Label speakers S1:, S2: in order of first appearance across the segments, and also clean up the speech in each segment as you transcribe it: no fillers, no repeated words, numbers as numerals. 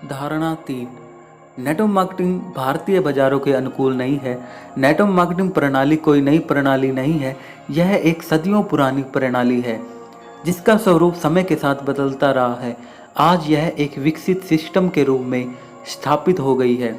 S1: धारणा 3। Network marketing भारतीय बाजारों के अनुकूल नहीं है। नेटवर्क मार्केटिंग प्रणाली कोई नई प्रणाली नहीं है, यह एक सदियों पुरानी प्रणाली है जिसका स्वरूप समय के साथ बदलता रहा है। आज यह एक विकसित सिस्टम के रूप में स्थापित हो गई है।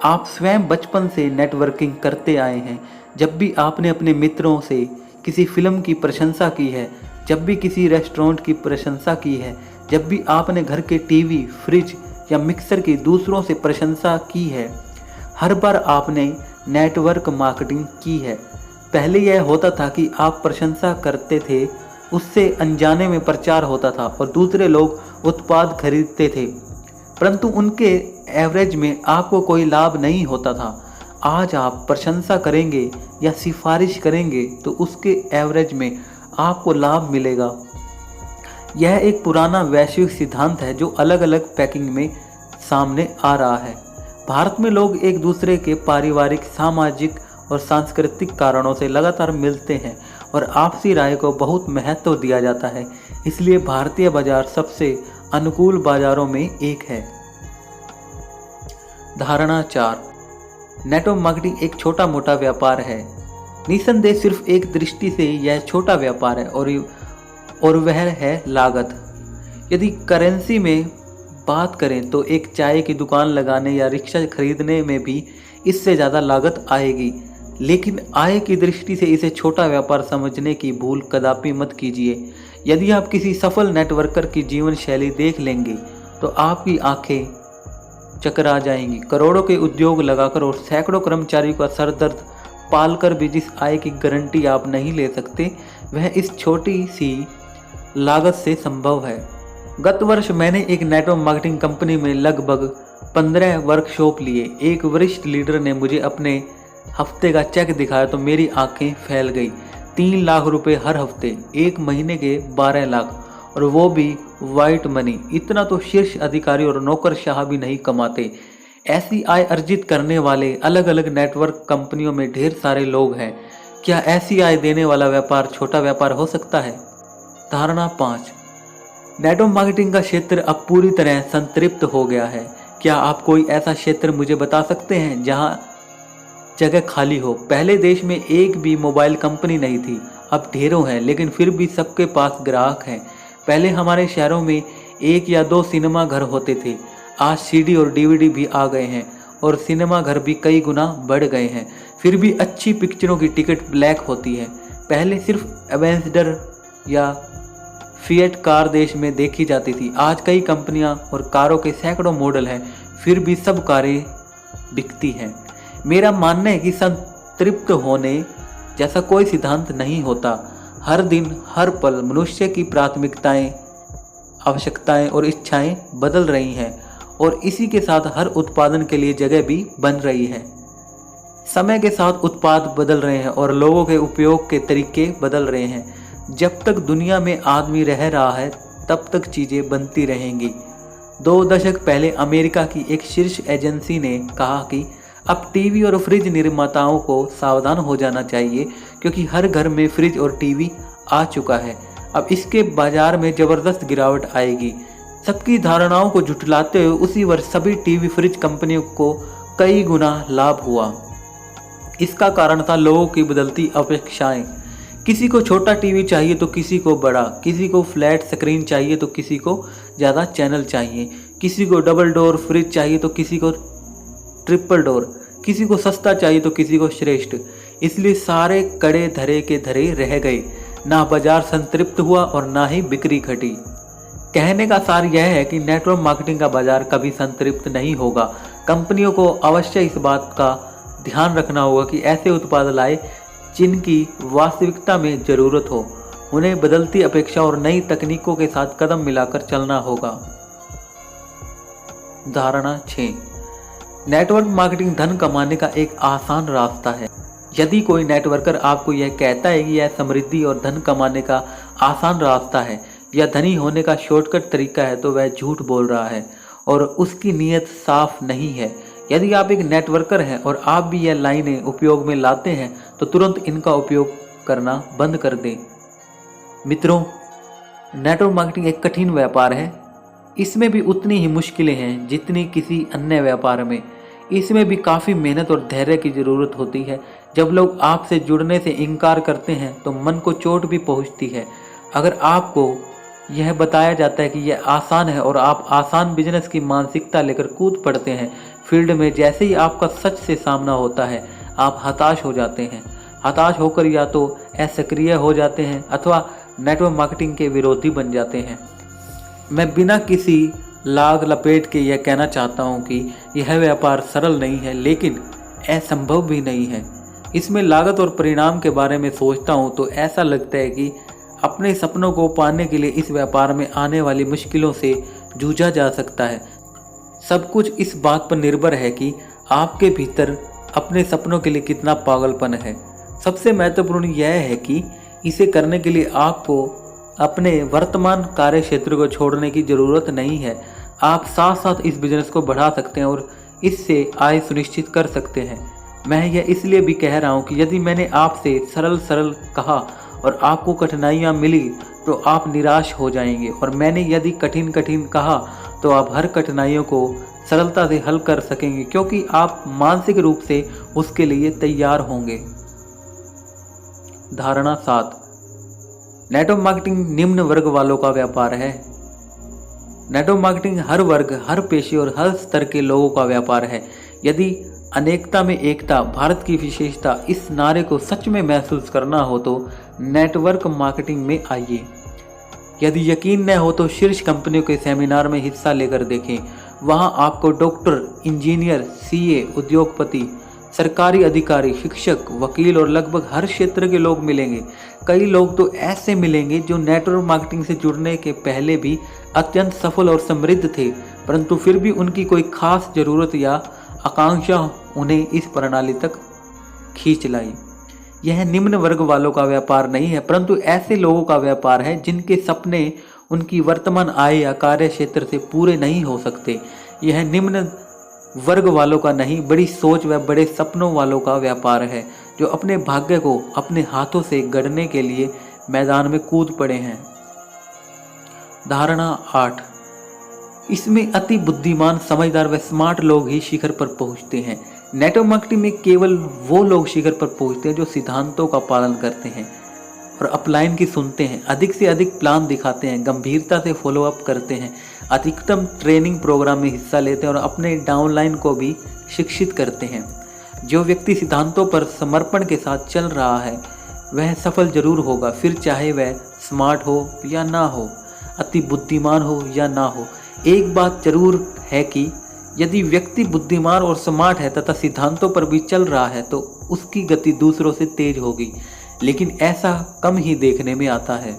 S1: आप स्वयं बचपन से नेटवर्किंग करते आए हैं। जब भी आपने अपने मित्रों से किसी फिल्म की प्रशंसा की है, जब भी किसी रेस्टोरेंट की प्रशंसा की है, जब भी आपने घर के टीवी, फ्रिज या मिक्सर की दूसरों से प्रशंसा की है, हर बार आपने नेटवर्क मार्केटिंग की है। पहले यह होता था कि आप प्रशंसा करते थे, उससे अनजाने में प्रचार होता था और दूसरे लोग उत्पाद खरीदते थे, परंतु उनके एवरेज में आपको कोई लाभ नहीं होता था। आज आप प्रशंसा करेंगे या सिफारिश करेंगे तो उसके एवरेज में आपको लाभ मिलेगा। यह एक पुराना वैश्विक सिद्धांत है जो अलग अलग पैकिंग में सामने आ रहा है। भारत में लोग एक दूसरे के पारिवारिक, सामाजिक और सांस्कृतिक कारणों से लगातार मिलते हैं और आपसी राय को बहुत महत्व दिया जाता है। इसलिए भारतीय बाजार सबसे अनुकूल बाजारों में एक है। धारणा 4। नेटवर्क मार्केटिंग एक छोटा मोटा व्यापार है। निसंदेह सिर्फ एक दृष्टि से यह छोटा व्यापार है और वह है लागत। यदि करेंसी में बात करें तो एक चाय की दुकान लगाने या रिक्शा खरीदने में भी इससे ज़्यादा लागत आएगी, लेकिन आय की दृष्टि से इसे छोटा व्यापार समझने की भूल कदापि मत कीजिए। यदि आप किसी सफल नेटवर्कर की जीवन शैली देख लेंगे तो आपकी आंखें चकरा जाएंगी। करोड़ों के उद्योग लगाकर और सैकड़ों कर्मचारियों का सरदर्द पालकर भी जिस आय की गारंटी आप नहीं ले सकते, वह इस छोटी सी लागत से संभव है। गत वर्ष मैंने एक नेटवर्क मार्केटिंग कंपनी में लगभग 15 वर्कशॉप लिए। एक वरिष्ठ लीडर ने मुझे अपने हफ्ते का चेक दिखाया तो मेरी आंखें फैल गई। 3 लाख रुपए हर हफ्ते, एक महीने के 12 लाख, और वो भी वाइट मनी। इतना तो शीर्ष अधिकारी और नौकरशाह भी नहीं कमाते। ऐसी आय अर्जित करने वाले अलग अलग नेटवर्क कंपनियों में ढेर सारे लोग हैं। क्या ऐसी आय देने वाला व्यापार छोटा व्यापार हो सकता है? धारणा 5। नेटवर्क मार्केटिंग का क्षेत्र अब पूरी तरह संतृप्त हो गया है। क्या आप कोई ऐसा क्षेत्र मुझे बता सकते हैं जहां जगह खाली हो? पहले देश में एक भी मोबाइल कंपनी नहीं थी, अब ढेरों हैं, लेकिन फिर भी सबके पास ग्राहक हैं। पहले हमारे शहरों में 1 या 2 सिनेमा घर होते थे, आज सीडी और डीवीडी भी आ गए हैं और सिनेमा घर भी कई गुना बढ़ गए हैं। फिर भी अच्छी पिक्चरों की टिकट ब्लैक होती है। पहले सिर्फ एवेंजर या फिएट कार देश में देखी जाती थी, आज कई कंपनियां और कारों के सैकड़ों मॉडल हैं, फिर भी सब कारें बिकती हैं। मेरा मानना है कि संतृप्त होने जैसा कोई सिद्धांत नहीं होता। हर दिन हर पल मनुष्य की प्राथमिकताएं, आवश्यकताएं और इच्छाएं बदल रही हैं और इसी के साथ हर उत्पादन के लिए जगह भी बन रही है। समय के साथ उत्पाद बदल रहे हैं और लोगों के उपयोग के तरीके बदल रहे हैं। जब तक दुनिया में आदमी रह रहा है तब तक चीज़ें बनती रहेंगी। 2 दशक पहले अमेरिका की एक शीर्ष एजेंसी ने कहा कि अब टीवी और फ्रिज निर्माताओं को सावधान हो जाना चाहिए क्योंकि हर घर में फ्रिज और टीवी आ चुका है। अब इसके बाजार में ज़बरदस्त गिरावट आएगी। सबकी धारणाओं को झुठलाते हुए उसी वर्ष सभी टीवी फ्रिज कंपनियों को कई गुना लाभ हुआ। इसका कारण था लोगों की बदलती अपेक्षाएं। किसी को छोटा टीवी चाहिए तो किसी को बड़ा, किसी को फ्लैट स्क्रीन चाहिए तो किसी को ज़्यादा चैनल चाहिए, किसी को डबल डोर फ्रिज चाहिए तो किसी को ट्रिपल डोर, किसी को सस्ता चाहिए तो किसी को श्रेष्ठ। इसलिए सारे कड़े धरे के धरे रह गए। ना बाजार संतृप्त हुआ और ना ही बिक्री घटी। कहने का सार यह है कि नेटवर्क मार्केटिंग का बाजार कभी संतृप्त नहीं होगा। कंपनियों को अवश्य इस बात का ध्यान रखना होगा कि ऐसे उत्पाद लाए जिनकी वास्तविकता में ज़रूरत हो। उन्हें बदलती अपेक्षा और नई तकनीकों के साथ कदम मिलाकर चलना होगा। धारणा 6। नेटवर्क मार्केटिंग धन कमाने का एक आसान रास्ता है। यदि कोई नेटवर्कर आपको यह कहता है कि यह समृद्धि और धन कमाने का आसान रास्ता है या धनी होने का शॉर्टकट तरीका है तो वह झूठ बोल रहा है और उसकी नीयत साफ नहीं है। यदि आप एक नेटवर्कर हैं और आप भी यह लाइनें उपयोग में लाते हैं तो तुरंत इनका उपयोग करना बंद कर दें। मित्रों, नेटवर्क मार्केटिंग एक कठिन व्यापार है। इसमें भी उतनी ही मुश्किलें हैं जितनी किसी अन्य व्यापार में। इसमें भी काफ़ी मेहनत और धैर्य की ज़रूरत होती है। जब लोग आपसे जुड़ने से इनकार करते हैं तो मन को चोट भी पहुंचती है। अगर आपको यह बताया जाता है कि यह आसान है और आप आसान बिजनेस की मानसिकता लेकर कूद पड़ते हैं फील्ड में, जैसे ही आपका सच से सामना होता है आप हताश हो जाते हैं। हताश होकर या तो असक्रिय हो जाते हैं अथवा नेटवर्क मार्केटिंग के विरोधी बन जाते हैं। मैं बिना किसी लाग लपेट के यह कहना चाहता हूं कि यह व्यापार सरल नहीं है, लेकिन असंभव भी नहीं है। इसमें लागत और परिणाम के बारे में सोचता हूं तो ऐसा लगता है कि अपने सपनों को पाने के लिए इस व्यापार में आने वाली मुश्किलों से जूझा जा सकता है। सब कुछ इस बात पर निर्भर है कि आपके भीतर अपने सपनों के लिए कितना पागलपन है। सबसे महत्वपूर्ण यह है कि इसे करने के लिए आपको अपने वर्तमान कार्य क्षेत्र को छोड़ने की ज़रूरत नहीं है। आप साथ साथ इस बिज़नेस को बढ़ा सकते हैं और इससे आय सुनिश्चित कर सकते हैं। मैं यह इसलिए भी कह रहा हूं कि यदि मैंने आपसे सरल सरल कहा और आपको कठिनाइयां मिली तो आप निराश हो जाएंगे, और मैंने यदि कठिन कठिन कहा तो आप हर कठिनाइयों को सरलता से हल कर सकेंगे, क्योंकि आप मानसिक रूप से उसके लिए तैयार होंगे। धारणा 7, नेटवर्क मार्केटिंग निम्न वर्ग वालों का व्यापार है। नेटवर्क मार्केटिंग हर वर्ग, हर पेशे और हर स्तर के लोगों का व्यापार है। यदि अनेकता में एकता भारत की विशेषता, इस नारे को सच में महसूस करना हो तो नेटवर्क मार्केटिंग में आइए। यदि यकीन न हो तो शीर्ष कंपनियों के सेमिनार में हिस्सा लेकर देखें। वहां आपको डॉक्टर, इंजीनियर, सीए, उद्योगपति, सरकारी अधिकारी, शिक्षक, वकील और लगभग हर क्षेत्र के लोग मिलेंगे। कई लोग तो ऐसे मिलेंगे जो नेटवर्क मार्केटिंग से जुड़ने के पहले भी अत्यंत सफल और समृद्ध थे, परंतु फिर भी उनकी कोई खास जरूरत या आकांक्षा उन्हें इस प्रणाली तक खींच लाई। यह निम्न वर्ग वालों का व्यापार नहीं है, परंतु ऐसे लोगों का व्यापार है जिनके सपने उनकी वर्तमान आय या कार्य क्षेत्र से पूरे नहीं हो सकते। यह निम्न वर्ग वालों का नहीं, बड़ी सोच व बड़े सपनों वालों का व्यापार है, जो अपने भाग्य को अपने हाथों से गढ़ने के लिए मैदान में कूद पड़े हैं। धारणा 8, इसमें अति बुद्धिमान, समझदार व स्मार्ट लोग ही शिखर पर पहुंचते हैं। नेटवर्क मार्केटिंग में केवल वो लोग शिखर पर पहुंचते हैं जो सिद्धांतों का पालन करते हैं और अपलाइन की सुनते हैं, अधिक से अधिक प्लान दिखाते हैं, गंभीरता से फॉलोअप करते हैं, अधिकतम ट्रेनिंग प्रोग्राम में हिस्सा लेते हैं और अपने डाउनलाइन को भी शिक्षित करते हैं। जो व्यक्ति सिद्धांतों पर समर्पण के साथ चल रहा है वह सफल जरूर होगा, फिर चाहे वह स्मार्ट हो या ना हो, अति बुद्धिमान हो या ना हो। एक बात जरूर है कि यदि व्यक्ति बुद्धिमान और स्मार्ट है तथा सिद्धांतों पर भी चल रहा है तो उसकी गति दूसरों से तेज होगी, लेकिन ऐसा कम ही देखने में आता है।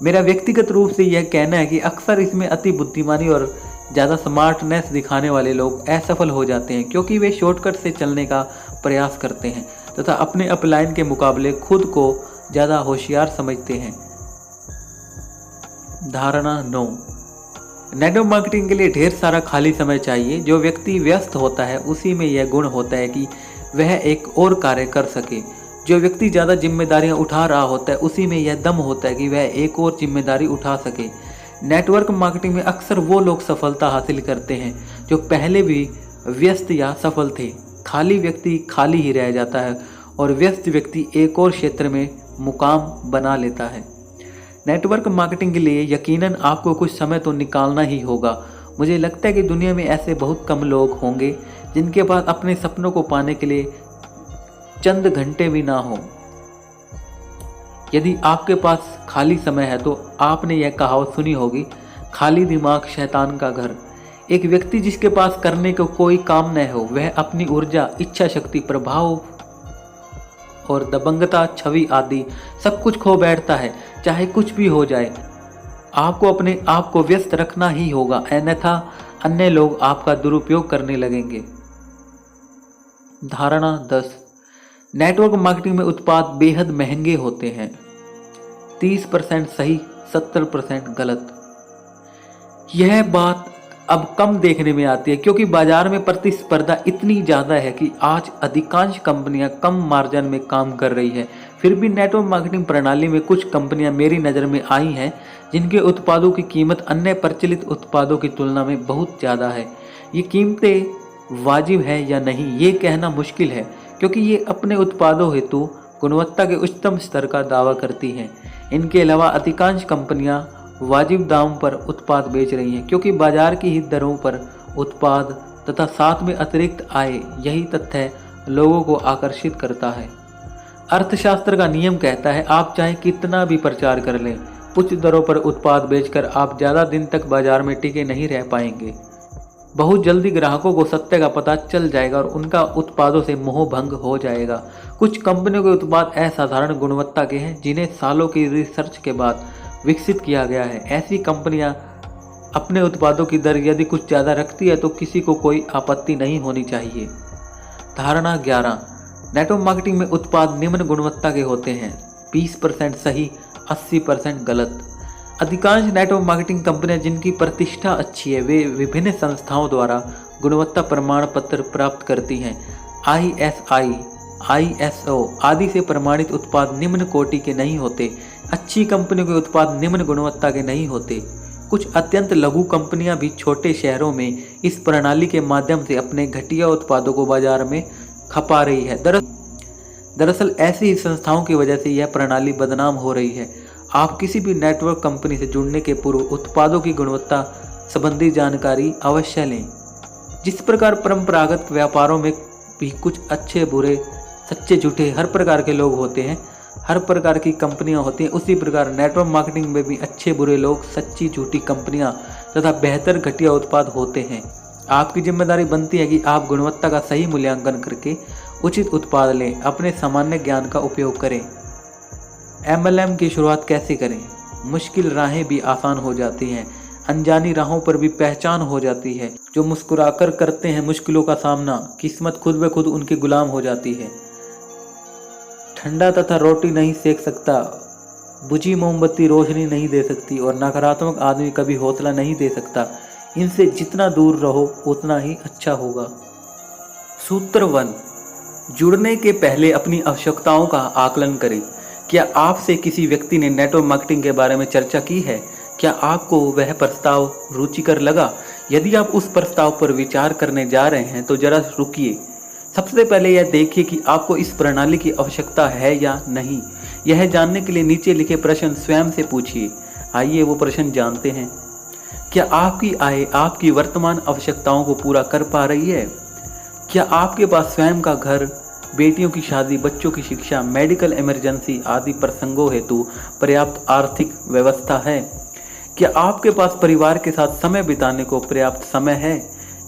S1: मेरा व्यक्तिगत रूप से यह कहना है कि अक्सर इसमें अति बुद्धिमानी और ज़्यादा स्मार्टनेस दिखाने वाले लोग असफल हो जाते हैं, क्योंकि वे शॉर्टकट से चलने का प्रयास करते हैं तथा अपने अपलाइन के मुकाबले खुद को ज़्यादा होशियार समझते हैं। धारणा 9, नेटवर्क मार्केटिंग के लिए ढेर सारा खाली समय चाहिए। जो व्यक्ति व्यस्त होता है उसी में यह गुण होता है कि वह एक और कार्य कर सके। जो व्यक्ति ज़्यादा जिम्मेदारियां उठा रहा होता है उसी में यह दम होता है कि वह एक और जिम्मेदारी उठा सके। नेटवर्क मार्केटिंग में अक्सर वो लोग सफलता हासिल करते हैं जो पहले भी व्यस्त या सफल थे। खाली व्यक्ति खाली ही रह जाता है और व्यस्त व्यक्ति एक और क्षेत्र में मुकाम बना लेता है। नेटवर्क मार्केटिंग के लिए यकीनन आपको कुछ समय तो निकालना ही होगा। मुझे लगता है कि दुनिया में ऐसे बहुत कम लोग होंगे जिनके पास अपने सपनों को पाने के लिए चंद घंटे भी ना हो। यदि आपके पास खाली समय है तो आपने यह कहावत सुनी होगी, खाली दिमाग शैतान का घर। एक व्यक्ति जिसके पास करने को कोई काम न हो वह अपनी ऊर्जा, इच्छा शक्ति, प्रभाव और दबंगता, छवि आदि सब कुछ खो बैठता है, चाहे कुछ भी हो जाए। आपको अपने आप को व्यस्त रखना ही होगा, अन्यथा अन्य लोग आपका दुरुपयोग करने लगेंगे। धारणा 10, नेटवर्क मार्केटिंग में उत्पाद बेहद महंगे होते हैं। 30% सही, 70% गलत। यह बात अब कम देखने में आती है क्योंकि बाजार में प्रतिस्पर्धा इतनी ज़्यादा है कि आज अधिकांश कंपनियां कम मार्जिन में काम कर रही है, फिर भी नेटवर्क मार्केटिंग प्रणाली में कुछ कंपनियां मेरी नज़र में आई हैं जिनके उत्पादों की कीमत अन्य प्रचलित उत्पादों की तुलना में बहुत ज़्यादा है। ये कीमतें वाजिब है या नहीं ये कहना मुश्किल है, क्योंकि ये अपने उत्पादों हेतु गुणवत्ता के उच्चतम स्तर का दावा करती हैं। इनके अलावा अधिकांश कंपनियां वाजिब दाम पर उत्पाद बेच रही हैं, क्योंकि बाजार की हित दरों पर उत्पाद तथा साथ में अतिरिक्त आय, यही तथ्य लोगों को आकर्षित करता है। अर्थशास्त्र का नियम कहता है आप चाहे कितना भी प्रचार कर लें, उच्च दरों पर उत्पाद बेचकर आप ज़्यादा दिन तक बाजार में टिके नहीं रह पाएंगे। बहुत जल्दी ग्राहकों को सत्य का पता चल जाएगा और उनका उत्पादों से मोह भंग हो जाएगा। कुछ कंपनियों के उत्पाद असाधारण गुणवत्ता के हैं जिन्हें सालों की रिसर्च के बाद विकसित किया गया है। ऐसी कंपनियां अपने उत्पादों की दर यदि कुछ ज़्यादा रखती है तो किसी को कोई आपत्ति नहीं होनी चाहिए। धारणा 11, नेटवर्क मार्केटिंग में उत्पाद निम्न गुणवत्ता के होते हैं। 20% सही, 80% गलत। अधिकांश नेटवर्क मार्केटिंग कंपनियां जिनकी प्रतिष्ठा अच्छी है वे विभिन्न संस्थाओं द्वारा गुणवत्ता प्रमाण पत्र प्राप्त करती हैं। ISI, ISO आदि से प्रमाणित उत्पाद निम्न कोटि के नहीं होते। अच्छी कंपनियों के उत्पाद निम्न गुणवत्ता के नहीं होते। कुछ अत्यंत लघु कंपनियां भी छोटे शहरों में इस प्रणाली के माध्यम से अपने घटिया उत्पादों को बाजार में खपा रही है। दरअसल ऐसी ही संस्थाओं की वजह से यह प्रणाली बदनाम हो रही है। आप किसी भी नेटवर्क कंपनी से जुड़ने के पूर्व उत्पादों की गुणवत्ता संबंधी जानकारी अवश्य लें। जिस प्रकार परंपरागत व्यापारों में भी कुछ अच्छे बुरे, सच्चे झूठे हर प्रकार के लोग होते हैं, हर प्रकार की कंपनियां होती हैं, उसी प्रकार नेटवर्क मार्केटिंग में भी अच्छे बुरे लोग, सच्ची झूठी कंपनियां तथा बेहतर घटिया उत्पाद होते हैं। आपकी जिम्मेदारी बनती है कि आप गुणवत्ता का सही मूल्यांकन करके उचित उत्पाद लें। अपने सामान्य ज्ञान का उपयोग करें। MLM की शुरुआत कैसे करें? मुश्किल राहें भी आसान हो जाती हैं, अनजानी राहों पर भी पहचान हो जाती है। जो मुस्कुराकर करते हैं मुश्किलों का सामना, किस्मत खुद ब खुद उनके गुलाम हो जाती है। ठंडा तथा रोटी नहीं सेक सकता, बुझी मोमबत्ती रोशनी नहीं दे सकती और नकारात्मक आदमी कभी हौसला नहीं दे सकता। इनसे जितना दूर रहो उतना ही अच्छा होगा। सूत्र 1, जुड़ने के पहले अपनी आवश्यकताओं का आकलन करें। क्या आपसे किसी व्यक्ति ने नेटवर्क मार्केटिंग के बारे में चर्चा की है? क्या आपको वह प्रस्ताव रुचिकर लगा? यदि आप उस प्रस्ताव पर विचार करने जा रहे हैं तो जरा रुकिए। सबसे पहले यह देखिए कि आपको इस प्रणाली की आवश्यकता है या नहीं। यह जानने के लिए नीचे लिखे प्रश्न स्वयं से पूछिए। आइए वो प्रश्न जानते हैं। क्या आपकी आय आपकी वर्तमान आवश्यकताओं को पूरा कर पा रही है? क्या आपके पास स्वयं का घर, बेटियों की शादी, बच्चों की शिक्षा, मेडिकल इमरजेंसी आदि प्रसंगों हेतु पर्याप्त आर्थिक व्यवस्था है? क्या आपके पास परिवार के साथ समय बिताने को पर्याप्त समय है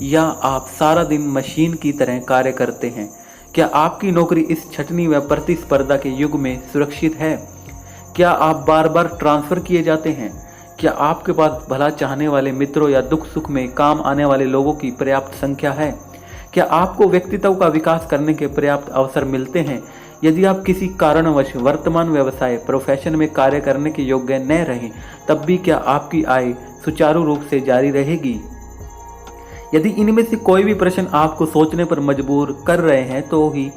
S1: या आप सारा दिन मशीन की तरह कार्य करते हैं? क्या आपकी नौकरी इस छटनी व प्रतिस्पर्धा के युग में सुरक्षित है? क्या आप बार बार ट्रांसफर किए जाते हैं? क्या आपके पास भला चाहने वाले मित्रों या दुख सुख में काम आने वाले लोगों की पर्याप्त संख्या है? क्या आपको व्यक्तित्व का विकास करने के पर्याप्त अवसर मिलते हैं? यदि आप किसी कारणवश वर्तमान व्यवसाय प्रोफेशन में कार्य करने के योग्य न रहें, तब भी क्या आपकी आय सुचारू रूप से जारी रहेगी? यदि इनमें से कोई भी प्रश्न आपको सोचने पर मजबूर कर रहे हैं तो ही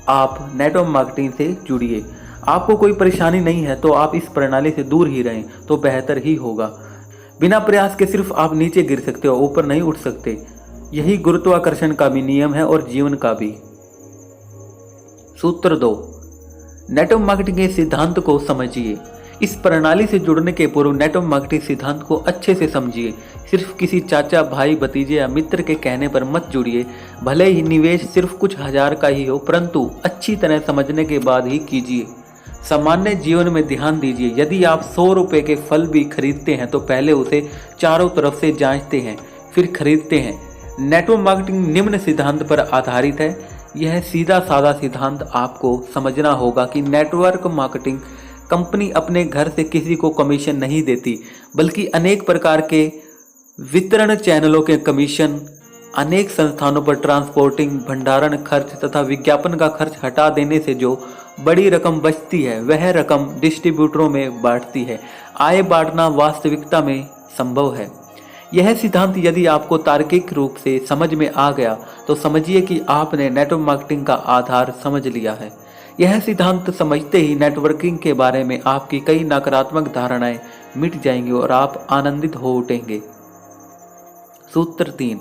S1: आप नेटवर्क मार्केटिंग से जुड़िए। आपको कोई परेशानी नहीं है तो आप इस प्रणाली से दूर ही रहें तो बेहतर ही होगा। बिना प्रयास के सिर्फ आप नीचे गिर सकते हो, ऊपर नहीं उठ सकते। यही गुरुत्वाकर्षण का भी नियम है और जीवन का भी। सूत्र 2, नेटवर्क मार्केटिंग के सिद्धांत को समझिए। इस प्रणाली से जुड़ने के पूर्व नेटवर्क मार्केटिंग सिद्धांत को अच्छे से समझिए। सिर्फ किसी चाचा, भाई, भतीजे या मित्र के कहने पर मत जुड़िए। भले ही निवेश सिर्फ कुछ हजार का ही हो, परंतु अच्छी तरह समझने के बाद ही कीजिए। सामान्य जीवन में ध्यान दीजिए। यदि आप 100 रुपए के फल भी खरीदते हैं तो पहले उसे चारों तरफ से जांचते हैं, फिर खरीदते हैं। नेटवर्क मार्केटिंग निम्न सिद्धांत पर आधारित है। यह सीधा साधा सिद्धांत आपको समझना होगा कि नेटवर्क मार्केटिंग कंपनी अपने घर से किसी को कमीशन नहीं देती, बल्कि अनेक प्रकार के वितरण चैनलों के कमीशन, अनेक संस्थानों पर ट्रांसपोर्टिंग, भंडारण खर्च तथा विज्ञापन का खर्च हटा देने से जो बड़ी रकम बचती है वह रकम डिस्ट्रीब्यूटरों में बांटती है। आय बांटना वास्तविकता में संभव है। यह सिद्धांत यदि आपको तार्किक रूप से समझ में आ गया तो समझिए कि आपने नेटवर्क मार्केटिंग का आधार समझ लिया है। यह सिद्धांत समझते ही नेटवर्किंग के बारे में आपकी कई नकारात्मक धारणाएं मिट जाएंगी और आप आनंदित हो उठेंगे। सूत्र 3,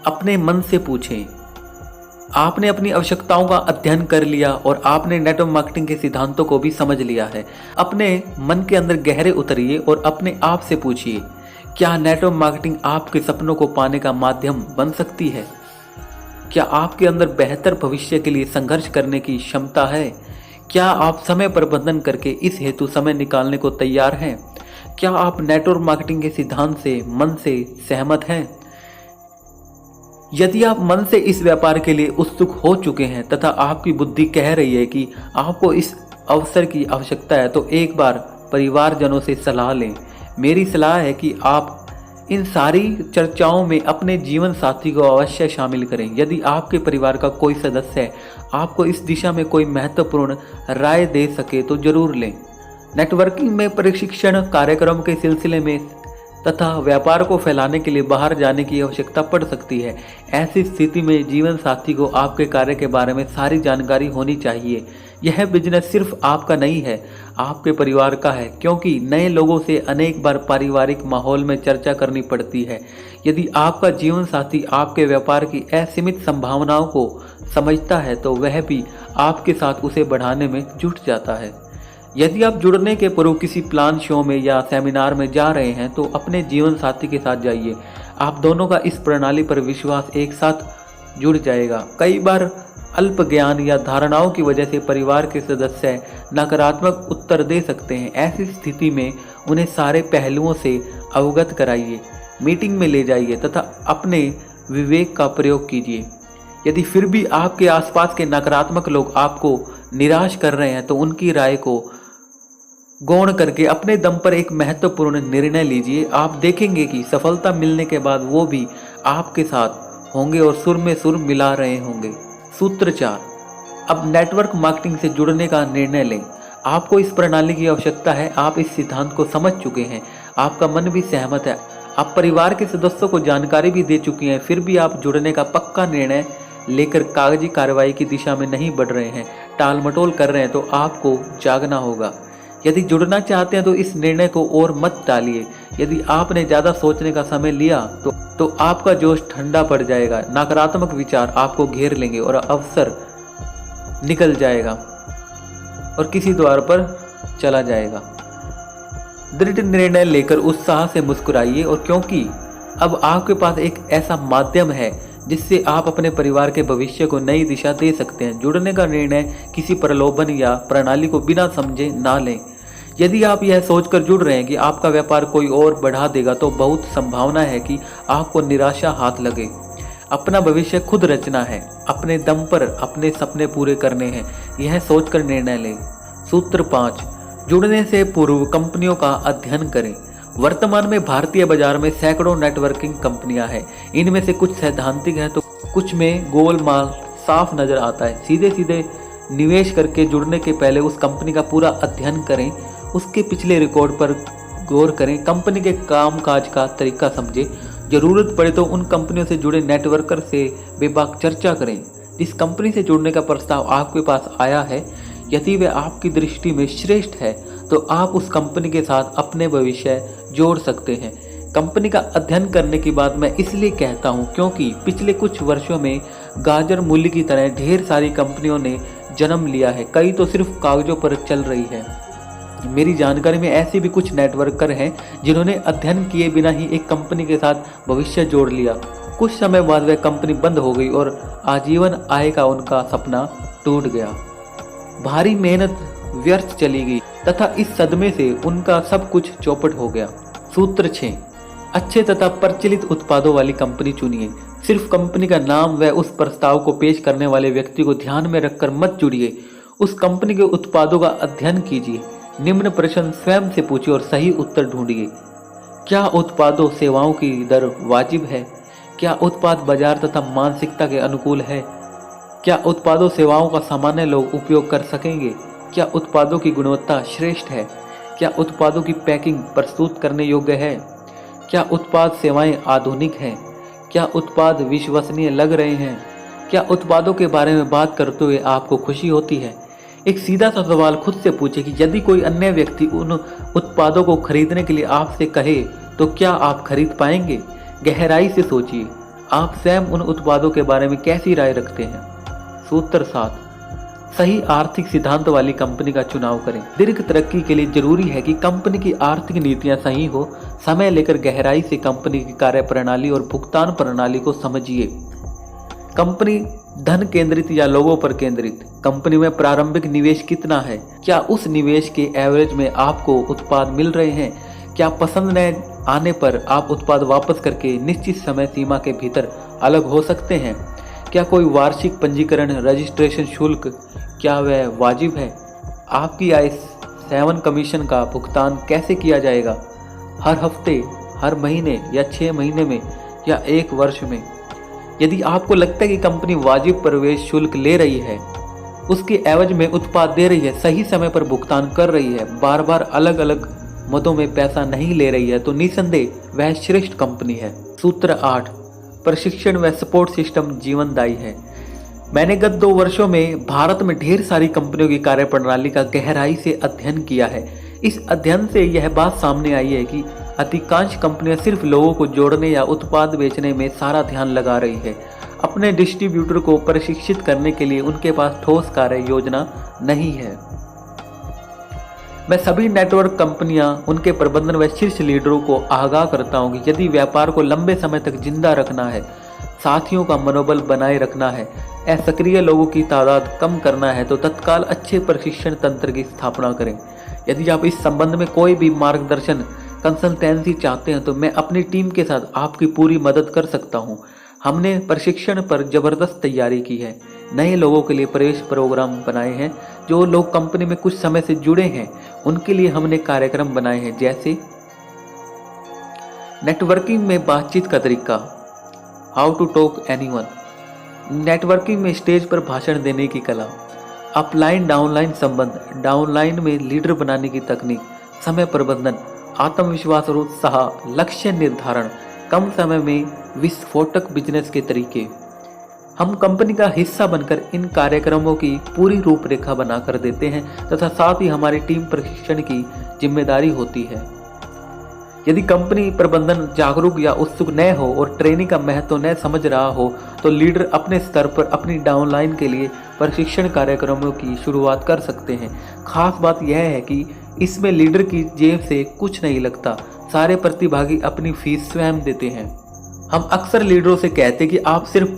S1: अपने मन से पूछें। आपने अपनी आवश्यकताओं का अध्ययन कर लिया और आपने नेटवर्क मार्केटिंग के सिद्धांतों को भी समझ लिया है। अपने मन के अंदर गहरे उतरिए और अपने आप से पूछिए, क्या नेटवर्क मार्केटिंग आपके सपनों को पाने का माध्यम बन सकती है? क्या आपके अंदर बेहतर भविष्य के लिए संघर्ष करने की क्षमता है? क्या आप समय प्रबंधन करके इस हेतु समय निकालने को तैयार हैं? क्या आप नेटवर्क मार्केटिंग के सिद्धांत से मन से सहमत हैं? यदि आप मन से इस व्यापार के लिए उत्सुक हो चुके हैं तथा आपकी बुद्धि कह रही है कि आपको इस अवसर की आवश्यकता है, तो एक बार परिवारजनों से सलाह लें। मेरी सलाह है कि आप इन सारी चर्चाओं में अपने जीवन साथी को अवश्य शामिल करें। यदि आपके परिवार का कोई सदस्य आपको इस दिशा में कोई महत्वपूर्ण राय दे सके तो जरूर लें। नेटवर्किंग में प्रशिक्षण कार्यक्रम के सिलसिले में तथा व्यापार को फैलाने के लिए बाहर जाने की आवश्यकता पड़ सकती है। ऐसी स्थिति में जीवन साथी को आपके कार्य के बारे में सारी जानकारी होनी चाहिए। यह बिजनेस सिर्फ आपका नहीं है, आपके परिवार का है, क्योंकि नए लोगों से अनेक बार पारिवारिक माहौल में चर्चा करनी पड़ती है। यदि आपका जीवन साथी आपके व्यापार की असीमित संभावनाओं को समझता है तो वह भी आपके साथ उसे बढ़ाने में जुट जाता है। यदि आप जुड़ने के पूर्व किसी प्लान शो में या सेमिनार में जा रहे हैं तो अपने जीवन साथी के साथ जाइए। आप दोनों का इस प्रणाली पर विश्वास एक साथ जुड़ जाएगा। कई बार अल्प ज्ञान या धारणाओं की वजह से परिवार के सदस्य नकारात्मक उत्तर दे सकते हैं। ऐसी स्थिति में उन्हें सारे पहलुओं से अवगत कराइए, मीटिंग में ले जाइए तथा अपने विवेक का प्रयोग कीजिए। यदि फिर भी आपके आसपास के नकारात्मक लोग आपको निराश कर रहे हैं तो उनकी राय को गौण करके अपने दम पर एक महत्वपूर्ण निर्णय लीजिए। आप देखेंगे कि सफलता मिलने के बाद वो भी आपके साथ होंगे और सुर में सुर मिला रहे होंगे। सूत्र 4, अब नेटवर्क मार्केटिंग से जुड़ने का निर्णय लें। आपको इस प्रणाली की आवश्यकता है। आप इस सिद्धांत को समझ चुके हैं, आपका मन भी सहमत है, आप परिवार के सदस्यों को जानकारी भी दे चुकी हैं, फिर भी आप जुड़ने का पक्का निर्णय लेकर कागजी कार्रवाई की दिशा में नहीं बढ़ रहे हैं, टाल मटोल कर रहे हैं, तो आपको जागना होगा। यदि जुड़ना चाहते हैं तो इस निर्णय को और मत टालिए। यदि आपने ज़्यादा सोचने का समय लिया तो आपका जोश ठंडा पड़ जाएगा, नकारात्मक विचार आपको घेर लेंगे और अवसर निकल जाएगा और किसी द्वार पर चला जाएगा। दृढ़ निर्णय लेकर उत्साह से मुस्कुराइए, और क्योंकि अब आपके पास एक ऐसा माध्यम है जिससे आप अपने परिवार के भविष्य को नई दिशा दे सकते हैं। जुड़ने का निर्णय किसी प्रलोभन या प्रणाली को बिना समझे ना लें। यदि आप यह सोचकर जुड़ रहे हैं कि आपका व्यापार कोई और बढ़ा देगा तो बहुत संभावना है कि आपको निराशा हाथ लगे। अपना भविष्य खुद रचना है, अपने दम पर अपने सपने पूरे करने हैं, यह सोचकर निर्णय लें। सूत्र 5, जुड़ने से पूर्व कंपनियों का अध्ययन करें। वर्तमान में भारतीय बाजार में सैकड़ों नेटवर्किंग कंपनियां हैं। इनमें से कुछ सैद्धांतिक हैं तो कुछ में गोलमाल साफ नजर आता है। सीधे सीधे निवेश करके जुड़ने के पहले उस कंपनी का पूरा अध्ययन करें, उसके पिछले रिकॉर्ड पर गौर करें, कंपनी के कामकाज का तरीका समझें। जरूरत पड़े तो उन कंपनियों से जुड़े नेटवर्कर से बेबाक चर्चा करें। जिस कंपनी से जुड़ने का प्रस्ताव आपके पास आया है, यदि वह आपकी दृष्टि में श्रेष्ठ है तो आप उस कंपनी के साथ अपने भविष्य जोड़ सकते हैं। कंपनी का अध्ययन करने की बात मैं इसलिए कहता हूं क्योंकि पिछले कुछ वर्षों में गाजर मूली की तरह ढेर सारी कंपनियों ने जन्म लिया है, कई तो सिर्फ कागजों पर चल रही है। मेरी जानकारी में ऐसे भी कुछ नेटवर्कर हैं जिन्होंने अध्ययन किए बिना ही एक कंपनी के साथ भविष्य जोड़ लिया। कुछ समय बाद वह कंपनी बंद हो गई और आजीवन आय का उनका सपना टूट गया। भारी मेहनत व्यर्थ चली गई तथा इस सदमे से उनका सब कुछ चौपट हो गया। सूत्र 6, अच्छे तथा प्रचलित उत्पादों वाली कंपनी चुनिए। सिर्फ कंपनी का नाम व उस प्रस्ताव को पेश करने वाले व्यक्ति को ध्यान में रखकर मत जुड़िए। उस कंपनी के उत्पादों का अध्ययन कीजिए। निम्न प्रश्न स्वयं से पूछिए और सही उत्तर ढूंढिए। क्या उत्पादों सेवाओं की दर वाजिब है? क्या उत्पाद बाजार तथा मानसिकता के अनुकूल है? क्या उत्पादों सेवाओं का सामान्य लोग उपयोग कर सकेंगे? क्या उत्पादों की गुणवत्ता श्रेष्ठ है? क्या उत्पादों की पैकिंग प्रस्तुत करने योग्य है? क्या उत्पाद सेवाएं आधुनिक हैं? क्या उत्पाद विश्वसनीय लग रहे हैं? क्या उत्पादों के बारे में बात करते हुए आपको खुशी होती है? एक सीधा सा सवाल खुद से पूछे कि यदि कोई अन्य व्यक्ति उन उत्पादों को खरीदने के लिए आपसे कहे तो क्या आप खरीद पाएंगे? गहराई से सोचिए, आप स्वयं उन उत्पादों के बारे में कैसी राय रखते हैं? सूत्र 7, सही आर्थिक सिद्धांत वाली कंपनी का चुनाव करें। दीर्घ तरक्की के लिए जरूरी है कि कंपनी की आर्थिक नीतियां सही हो। समय लेकर गहराई से कंपनी की कार्य प्रणाली और भुगतान प्रणाली को समझिए। कंपनी धन केंद्रित या लोगों पर केंद्रित? कंपनी में प्रारंभिक निवेश कितना है? क्या उस निवेश के एवरेज में आपको उत्पाद मिल रहे हैं? क्या पसंद न आने पर आप उत्पाद वापस करके निश्चित समय सीमा के भीतर अलग हो सकते हैं? क्या कोई वार्षिक पंजीकरण रजिस्ट्रेशन शुल्क क्या वह वाजिब है? आपकी आय 7 कमीशन का भुगतान कैसे किया जाएगा? हर हफ्ते, हर महीने या 6 महीने में या 1 वर्ष में? यदि आपको लगता है कि कंपनी वाजिब प्रवेश शुल्क ले रही है, उसके एवज में उत्पाद दे रही है, सही समय पर भुगतान कर रही है, बार बार अलग अलग मदों में पैसा नहीं ले रही है, तो निसंदेह वह श्रेष्ठ कंपनी है। सूत्र 8, प्रशिक्षण व सपोर्ट सिस्टम जीवनदायी है। मैंने गत 2 वर्षों में भारत में ढेर सारी कंपनियों की कार्यप्रणाली का गहराई से अध्ययन किया है। इस अध्ययन से यह बात सामने आई है कि अधिकांश कंपनियां सिर्फ लोगों को जोड़ने या उत्पाद बेचने में सारा ध्यान लगा रही है। अपने डिस्ट्रीब्यूटर को प्रशिक्षित करने के लिए उनके पास ठोस कार्य योजना नहीं है। मैं सभी नेटवर्क कंपनियां, उनके प्रबंधन व शीर्ष लीडरों को आगाह करता हूं कि यदि व्यापार को लंबे समय तक जिंदा रखना है, साथियों का मनोबल बनाए रखना है, असक्रिय लोगों की तादाद कम करना है, तो तत्काल अच्छे प्रशिक्षण तंत्र की स्थापना करें। यदि आप इस संबंध में कोई भी मार्गदर्शन कंसल्टेंसी चाहते हैं तो मैं अपनी टीम के साथ आपकी पूरी मदद कर सकता हूं। हमने प्रशिक्षण पर जबरदस्त तैयारी की है, नए लोगों के लिए प्रवेश प्रोग्राम बनाए हैं। जो लोग कंपनी में कुछ समय से जुड़े हैं उनके लिए हमने कार्यक्रम बनाए हैं, जैसे नेटवर्किंग में बातचीत का तरीका, how to talk anyone, networking में स्टेज पर भाषण देने की कला, अपलाइन डाउनलाइन संबंध, डाउनलाइन में लीडर बनाने की तकनीक, समय प्रबंधन, आत्मविश्वास और उत्साह, लक्ष्य निर्धारण, कम समय में विस्फोटक बिजनेस के तरीके। हम कंपनी का हिस्सा बनकर इन कार्यक्रमों की पूरी रूपरेखा बनाकर देते हैं तथा साथ ही हमारी टीम प्रशिक्षण की जिम्मेदारी होती है। यदि कंपनी प्रबंधन जागरूक या उत्सुक न हो और ट्रेनिंग का महत्व न समझ रहा हो तो लीडर अपने स्तर पर अपनी डाउनलाइन के लिए प्रशिक्षण कार्यक्रमों की शुरुआत कर सकते हैं। खास बात यह है कि इसमें लीडर की जेब से कुछ नहीं लगता, सारे प्रतिभागी अपनी फीस स्वयं देते हैं। हम अक्सर लीडरों से कहते हैं कि आप सिर्फ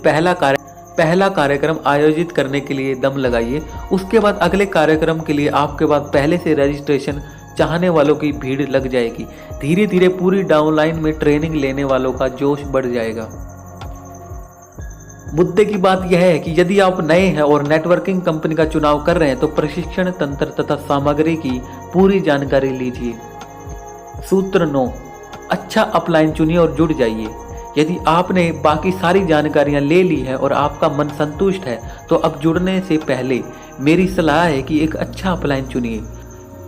S1: पहला कार्यक्रम आयोजित करने के लिए दम लगाइए, उसके बाद अगले कार्यक्रम के लिए आपके पास पहले से रजिस्ट्रेशन चाहने वालों की भीड़ लग जाएगी। धीरे धीरे पूरी डाउनलाइन में ट्रेनिंग लेने वालों का जोश बढ़ जाएगा। मुद्दे की बात यह है कि यदि आप नए हैं और नेटवर्किंग कंपनी का चुनाव कर रहे हैं तो प्रशिक्षण तंत्र तथा सामग्री की पूरी जानकारी लीजिए। सूत्र 9, अच्छा अपलाइन चुनिए और जुड़ जाइए। यदि आपने बाकी सारी जानकारियां ले ली है और आपका मन संतुष्ट है तो अब जुड़ने से पहले मेरी सलाह है कि एक अच्छा अपलाइन चुनिए।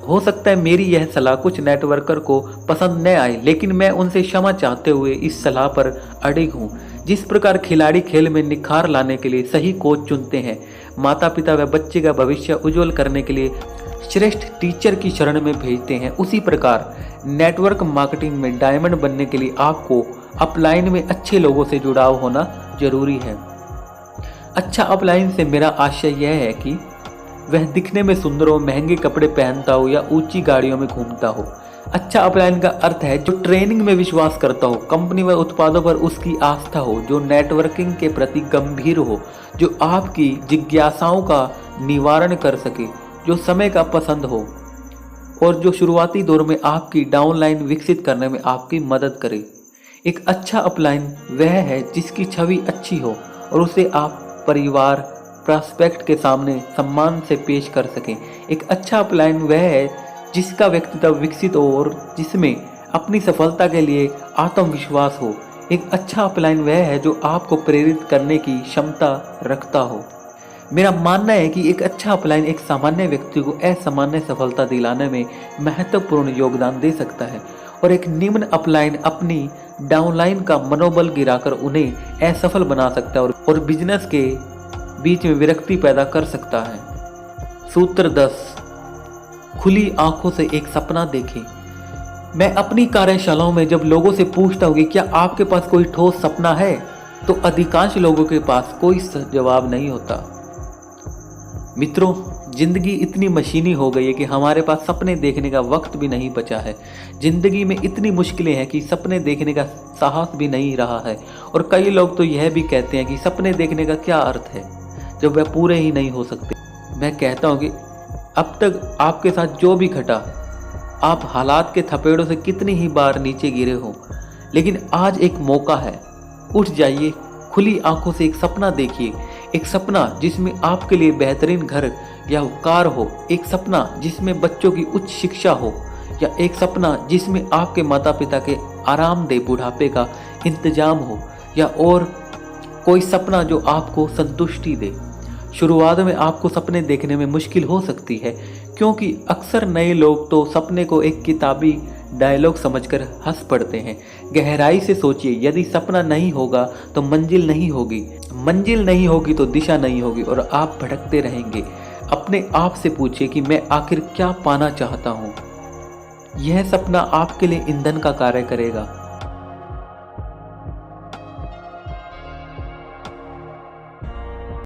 S1: हो सकता है मेरी यह सलाह कुछ नेटवर्कर को पसंद न आए, लेकिन मैं उनसे क्षमा चाहते हुए इस सलाह पर अडिग हूँ। जिस प्रकार खिलाड़ी खेल में निखार लाने के लिए सही कोच चुनते हैं, माता पिता व बच्चे का भविष्य उज्जवल करने के लिए श्रेष्ठ टीचर की शरण में भेजते हैं, उसी प्रकार नेटवर्क मार्केटिंग में डायमंड बनने के लिए आपको अपलाइन में अच्छे लोगों से जुड़ाव होना जरूरी है। अच्छा अपलाइन से मेरा आशय यह है कि वह दिखने में सुंदर हो, महंगे कपड़े पहनता हो या ऊंची गाड़ियों में घूमता हो। अच्छा अपलाइन का अर्थ है जो ट्रेनिंग में विश्वास करता हो, कंपनी व उत्पादों पर उसकी आस्था हो, जो नेटवर्किंग के प्रति गंभीर हो, जो आपकी जिज्ञासाओं का निवारण कर सके, जो समय का पसंद हो और जो शुरुआती दौर में आपकी डाउनलाइन विकसित करने में आपकी मदद करे। एक अच्छा अपलाइन वह है जिसकी छवि अच्छी हो और उसे आप परिवार प्रॉस्पेक्ट के सामने सम्मान से पेश कर सकें। एक अच्छा अपलाइन वह है जिसका व्यक्तित्व विकसित हो और जिसमें अपनी सफलता के लिए आत्मविश्वास हो। एक अच्छा अपलाइन वह है जो आपको प्रेरित करने की क्षमता रखता हो। मेरा मानना है कि एक अच्छा अपलाइन एक सामान्य व्यक्ति को असामान्य सफलता दिलाने में महत्वपूर्ण योगदान दे सकता है और एक निम्न अपलाइन अपनी डाउनलाइन का मनोबल गिराकर उन्हें असफल बना सकता है और बिजनेस के बीच में विरक्ति पैदा कर सकता है। सूत्र 10, खुली आंखों से एक सपना देखें। मैं अपनी कार्यशालाओं में जब लोगों से पूछता हूं कि क्या आपके पास कोई ठोस सपना है, तो अधिकांश लोगों के पास कोई जवाब नहीं होता। मित्रों, जिंदगी इतनी मशीनी हो गई है कि हमारे पास सपने देखने का वक्त भी नहीं बचा है। जिंदगी में इतनी मुश्किलें हैं कि सपने देखने का साहस भी नहीं रहा है। और कई लोग तो यह भी कहते हैं कि सपने देखने का क्या अर्थ है जब वह पूरे ही नहीं हो सकते। मैं कहता हूं कि अब तक आपके साथ जो भी घटा, आप हालात के थपेड़ों से कितनी ही बार नीचे गिरे हो, लेकिन आज एक मौका है। उठ जाइए, खुली आंखों से एक सपना देखिए। एक सपना जिसमें आपके लिए बेहतरीन घर या कार हो, एक सपना जिसमें बच्चों की उच्च शिक्षा हो, या एक सपना जिसमें आपके माता पिता के आरामदेह बुढ़ापे का इंतजाम हो, या और कोई सपना जो आपको संतुष्टि दे। शुरुआत में आपको सपने देखने में मुश्किल हो सकती है, क्योंकि अक्सर नए लोग तो सपने को एक किताबी डायलॉग समझकर हंस पड़ते हैं। गहराई से सोचिए, यदि सपना नहीं होगा तो मंजिल नहीं होगी, मंजिल नहीं होगी तो दिशा नहीं होगी, और आप भटकते रहेंगे। अपने आप से पूछिए कि मैं आखिर क्या पाना चाहता हूँ। यह सपना आपके लिए ईंधन का कार्य करेगा।